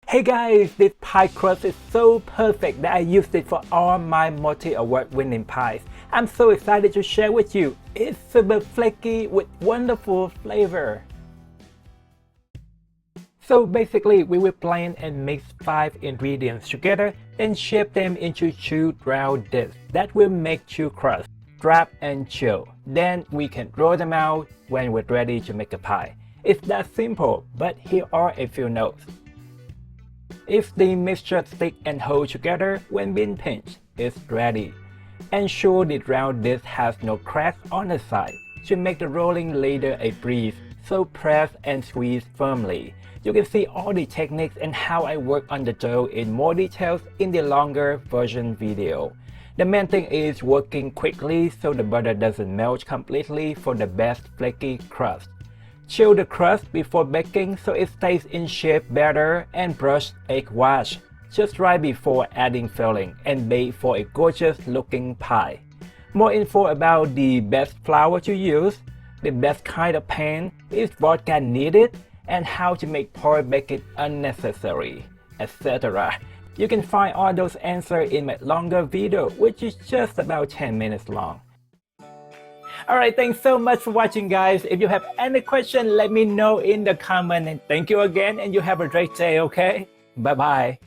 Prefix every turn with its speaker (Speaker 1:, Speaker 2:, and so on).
Speaker 1: Hey guys, this pie crust is so perfect that I used it for all my multi-award winning pies. I'm so excited to share with you. It's super flaky with wonderful flavor. So basically, we will blend and mix 5 ingredients together, then shape them into 2 round discs that will make 2 crusts, drop and chill. Then we can roll them out when we're ready to make a pie. It's that simple, but here are a few notes. If the mixture stick and hold together when being pinched, it's ready. Ensure the round disc has no cracks on the side to make the rolling later a breeze, so press and squeeze firmly. You can see all the techniques and how I work on the dough in more details in the longer version video. The main thing is working quickly so the butter doesn't melt completely for the best flaky crust. Chill the crust before baking so it stays in shape better, and brush egg wash just right before adding filling and bake for a gorgeous looking pie. More info about the best flour to use, the best kind of pan, if vodka needed, and how to make pour baking unnecessary, etc. You can find all those answers in my longer video, which is just about 10 minutes long. Alright, thanks so much for watching guys. If you have any question, let me know in the comment, and thank you again, and you have a great day, okay? Bye bye.